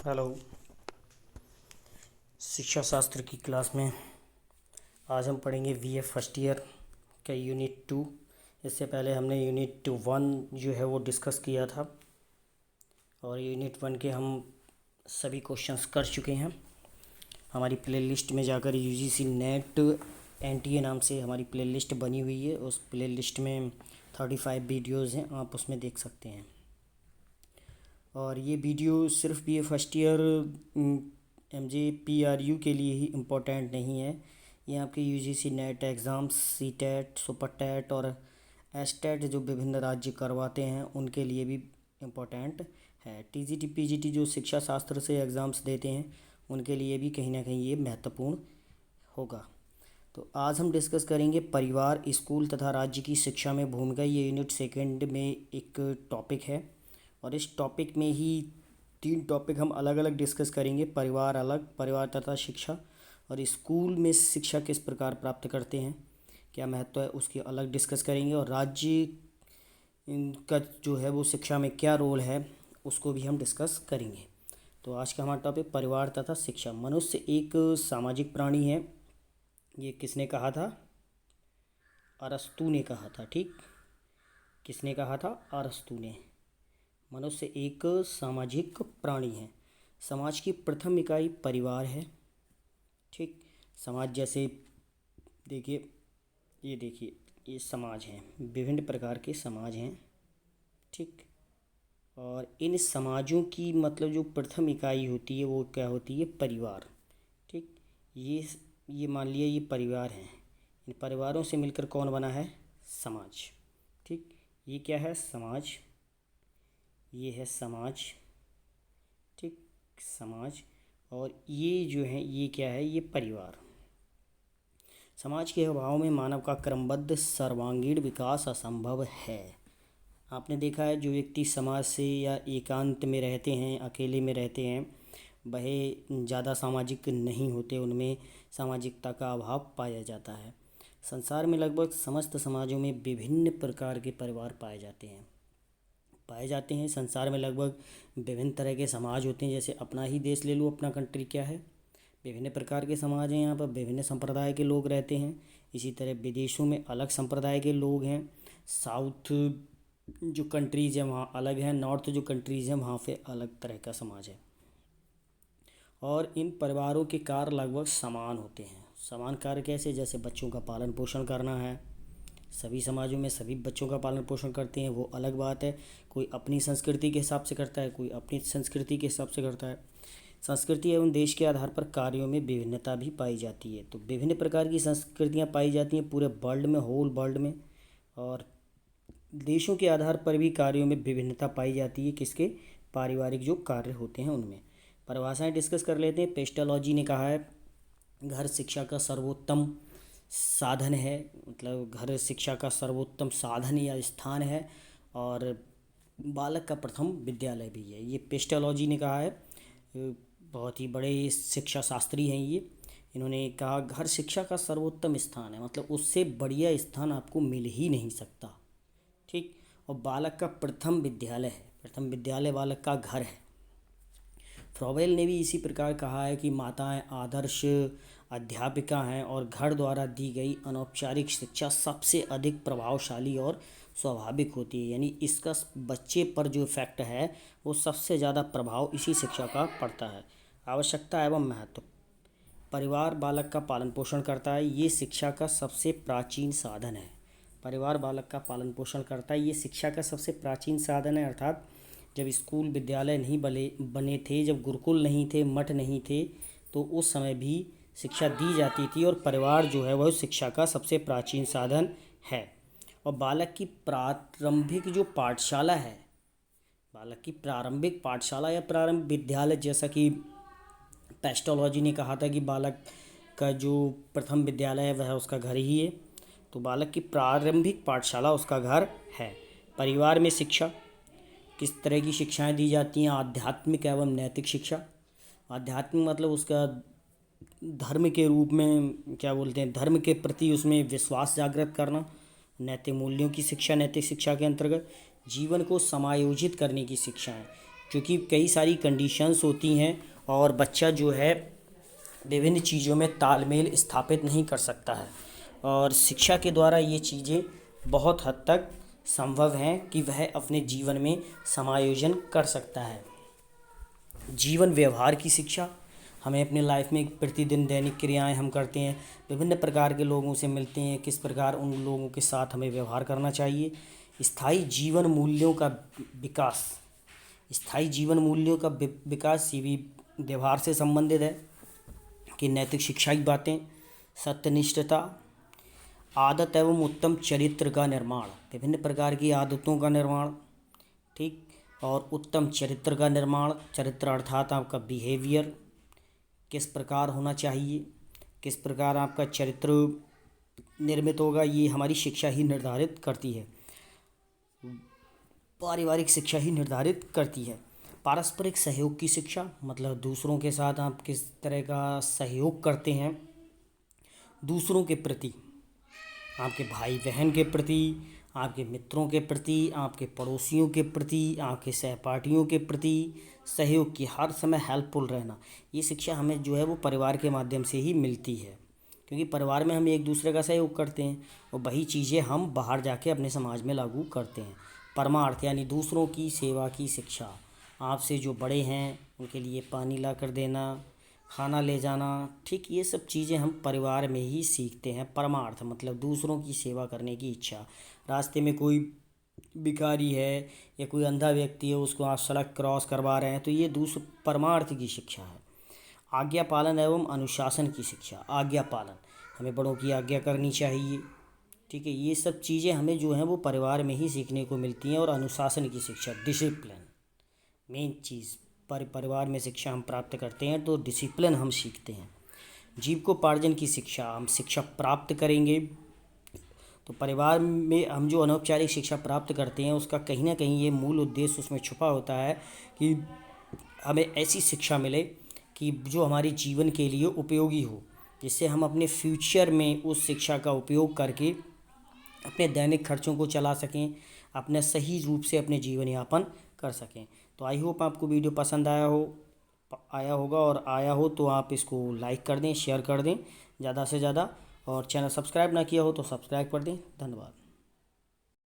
Hello. शिक्षा शास्त्र की क्लास में आज हम पढ़ेंगे बीए फर्स्ट ईयर का यूनिट 2। इससे पहले हमने यूनिट 1 जो है वो डिस्कस किया था और यूनिट 1 के हम सभी क्वेश्चंस कर चुके हैं। हमारी प्लेलिस्ट में जाकर यूजीसी नेट एनटीए नाम से हमारी प्लेलिस्ट बनी हुई है। उस प्लेलिस्ट में 35 वीडियोज़ हैं, आप उसमें देख सकते हैं। और ये वीडियो सिर्फ BA first year MJ PRU के लिए ही इम्पोर्टेंट नहीं है। ये आपके UGC NET exams, CTET, super TET और एसटेट जो विभिन्न राज्य करवाते हैं उनके लिए भी इम्पोर्टेंट है। टीजीटी पीजीटी जो शिक्षा शास्त्र से एग्ज़ाम्स देते हैं उनके लिए भी कहीं ना कहीं ये महत्वपूर्ण होगा। तो आज हम डिस्कस करेंगे परिवार, स्कूल तथा राज्य की शिक्षा में भूमिका। ये यूनिट सेकंड में एक टॉपिक है और इस टॉपिक में ही 3 टॉपिक हम अलग अलग डिस्कस करेंगे। परिवार अलग, परिवार तथा शिक्षा, और स्कूल में शिक्षा किस प्रकार प्राप्त करते हैं, क्या महत्व है, उसकी अलग डिस्कस करेंगे। और राज्य का जो है वो शिक्षा में क्या रोल है उसको भी हम डिस्कस करेंगे। तो आज का हमारा टॉपिक परिवार तथा शिक्षा। मनुष्य एक सामाजिक प्राणी है। ये किसने कहा था? अरस्तू ने कहा था। ठीक, किसने कहा था? अरस्तू ने। मनुष्य एक सामाजिक प्राणी है। समाज की प्रथम इकाई परिवार है। ठीक, समाज जैसे देखिए, ये देखिए, ये समाज हैं, विभिन्न प्रकार के समाज हैं। ठीक, और इन समाजों की मतलब जो प्रथम इकाई होती है वो क्या होती है? परिवार। ठीक, ये मान लिया ये परिवार हैं। इन परिवारों से मिलकर कौन बना है? समाज। ठीक, ये क्या है? समाज। ये है समाज। ठीक, समाज। और ये जो है ये क्या है? ये परिवार। समाज के अभाव में मानव का क्रमबद्ध सर्वांगीण विकास असंभव है। आपने देखा है जो व्यक्ति समाज से या एकांत में रहते हैं, अकेले में रहते हैं, वह ज़्यादा सामाजिक नहीं होते, उनमें सामाजिकता का अभाव पाया जाता है। संसार में लगभग समस्त समाजों में विभिन्न प्रकार के परिवार पाए जाते हैं। संसार में लगभग विभिन्न तरह के समाज होते हैं। जैसे अपना ही देश ले लो, अपना कंट्री क्या है? विभिन्न प्रकार के समाज हैं, यहाँ पर विभिन्न संप्रदाय के लोग रहते हैं। इसी तरह विदेशों में अलग संप्रदाय के लोग हैं। साउथ जो कंट्रीज़ हैं वहाँ अलग हैं, नॉर्थ जो कंट्रीज़ हैं वहाँ पे अलग तरह का समाज है। और इन परिवारों के कार्य लगभग समान होते हैं। समान कार्य कैसे? जैसे बच्चों का पालन पोषण करना है। सभी समाजों में सभी बच्चों का पालन पोषण करते हैं, वो अलग बात है। कोई अपनी संस्कृति के हिसाब से करता है, कोई अपनी संस्कृति के हिसाब से करता है। संस्कृति एवं देश के आधार पर कार्यों में विभिन्नता भी पाई जाती है। तो विभिन्न प्रकार की संस्कृतियाँ पाई जाती हैं पूरे वर्ल्ड में, होल वर्ल्ड में। और देशों के आधार पर भी कार्यों में विभिन्नता पाई जाती है। किसके? पारिवारिक जो कार्य होते हैं उनमें। परिभाषाएं डिस्कस कर लेते हैं। पेस्टोलॉजी ने कहा है घर शिक्षा का सर्वोत्तम साधन है, मतलब घर शिक्षा का सर्वोत्तम साधन या स्थान है, और बालक का प्रथम विद्यालय भी है। ये पेस्टोलॉजी ने कहा है। बहुत ही बड़े शिक्षा शास्त्री हैं ये। इन्होंने कहा घर शिक्षा का सर्वोत्तम स्थान है, मतलब उससे बढ़िया स्थान आपको मिल ही नहीं सकता। ठीक, और बालक का प्रथम विद्यालय है। प्रथम विद्यालय बालक का घर है। फ्रॉवेल ने भी इसी प्रकार कहा है कि माताएं आदर्श अध्यापिका हैं और घर द्वारा दी गई अनौपचारिक शिक्षा सबसे अधिक प्रभावशाली और स्वाभाविक होती है। यानी इसका बच्चे पर जो इफेक्ट है वो सबसे ज़्यादा प्रभाव इसी शिक्षा का पड़ता है। आवश्यकता एवं महत्व। परिवार बालक का पालन पोषण करता है, ये शिक्षा का सबसे प्राचीन साधन है। परिवार बालक का पालन पोषण करता है, ये शिक्षा का सबसे प्राचीन साधन है। अर्थात जब स्कूल विद्यालय नहीं बने थे, जब गुरुकुल नहीं थे, मठ नहीं थे, तो उस समय भी शिक्षा दी जाती थी और परिवार जो है वह शिक्षा का सबसे प्राचीन साधन है। और बालक की प्रारंभिक जो पाठशाला है, बालक की प्रारंभिक पाठशाला या प्रारंभिक विद्यालय, जैसा कि पेस्टोलॉजी ने कहा था कि बालक का जो प्रथम विद्यालय है वह उसका घर ही है। तो बालक की प्रारंभिक पाठशाला उसका घर है। परिवार में शिक्षा किस तरह की शिक्षाएं दी जाती हैं? आध्यात्मिक एवं नैतिक शिक्षा। आध्यात्मिक मतलब उसका धर्म के रूप में क्या बोलते हैं, धर्म के प्रति उसमें विश्वास जागृत करना। नैतिक मूल्यों की शिक्षा नैतिक शिक्षा के अंतर्गत जीवन को समायोजित करने की शिक्षा है। क्योंकि कई सारी कंडीशंस होती हैं और बच्चा जो है विभिन्न चीज़ों में तालमेल स्थापित नहीं कर सकता है, और शिक्षा के द्वारा ये चीज़ें बहुत हद तक संभव हैं कि वह अपने जीवन में समायोजन कर सकता है। जीवन व्यवहार की शिक्षा, हमें अपने लाइफ में प्रतिदिन दैनिक क्रियाएं हम करते हैं, विभिन्न प्रकार के लोगों से मिलते हैं, किस प्रकार उन लोगों के साथ हमें व्यवहार करना चाहिए। स्थायी जीवन मूल्यों का विकास, स्थायी जीवन मूल्यों का विकास ये भी व्यवहार से संबंधित है कि नैतिक शिक्षा की बातें, सत्यनिष्ठता, आदत एवं उत्तम चरित्र का निर्माण, विभिन्न प्रकार की आदतों का निर्माण, ठीक, और उत्तम चरित्र का निर्माण, चरित्र अर्थात आपका बिहेवियर किस प्रकार होना चाहिए, किस प्रकार आपका चरित्र निर्मित होगा, ये हमारी शिक्षा ही निर्धारित करती है, पारिवारिक शिक्षा ही निर्धारित करती है। पारस्परिक सहयोग की शिक्षा, मतलब दूसरों के साथ आप किस तरह का सहयोग करते हैं, दूसरों के प्रति, आपके भाई बहन के प्रति, आपके मित्रों के प्रति, आपके पड़ोसियों के प्रति, आपके सहपाठियों के प्रति सहयोग की, हर समय हेल्पफुल रहना, ये शिक्षा हमें जो है वो परिवार के माध्यम से ही मिलती है, क्योंकि परिवार में हम एक दूसरे का सहयोग करते हैं और वही चीज़ें हम बाहर जाके अपने समाज में लागू करते हैं। परमार्थ यानी दूसरों की सेवा की शिक्षा, आपसे जो बड़े हैं उनके लिए पानी ला कर देना, खाना ले जाना, ठीक, ये सब चीज़ें हम परिवार में ही सीखते हैं। परमार्थ मतलब दूसरों की सेवा करने की इच्छा, रास्ते में कोई भिखारी है या कोई अंधा व्यक्ति है, उसको आप सड़क क्रॉस करवा रहे हैं, तो ये दूसरा परमार्थ की शिक्षा है। आज्ञा पालन एवं अनुशासन की शिक्षा, आज्ञा पालन, हमें बड़ों की आज्ञा करनी चाहिए, ठीक है, ये सब चीज़ें हमें जो हैं वो परिवार में ही सीखने को मिलती हैं। और अनुशासन की शिक्षा, डिसिप्लिन, मेन चीज़, परिवार में शिक्षा हम प्राप्त करते हैं तो डिसिप्लिन हम सीखते हैं। जीविकोपार्जन की शिक्षा, हम शिक्षा प्राप्त करेंगे तो परिवार में हम जो अनौपचारिक शिक्षा प्राप्त करते हैं उसका कहीं ना कहीं ये मूल उद्देश्य उसमें छुपा होता है कि हमें ऐसी शिक्षा मिले कि जो हमारे जीवन के लिए उपयोगी हो, जिससे हम अपने फ्यूचर में उस शिक्षा का उपयोग करके अपने दैनिक खर्चों को चला सकें, अपने सही रूप से अपने जीवन यापन कर सकें। तो आई होप आपको वीडियो पसंद आया होगा, और आया हो तो आप इसको लाइक कर दें, शेयर कर दें ज़्यादा से ज़्यादा, और चैनल सब्सक्राइब ना किया हो तो सब्सक्राइब कर दें। धन्यवाद।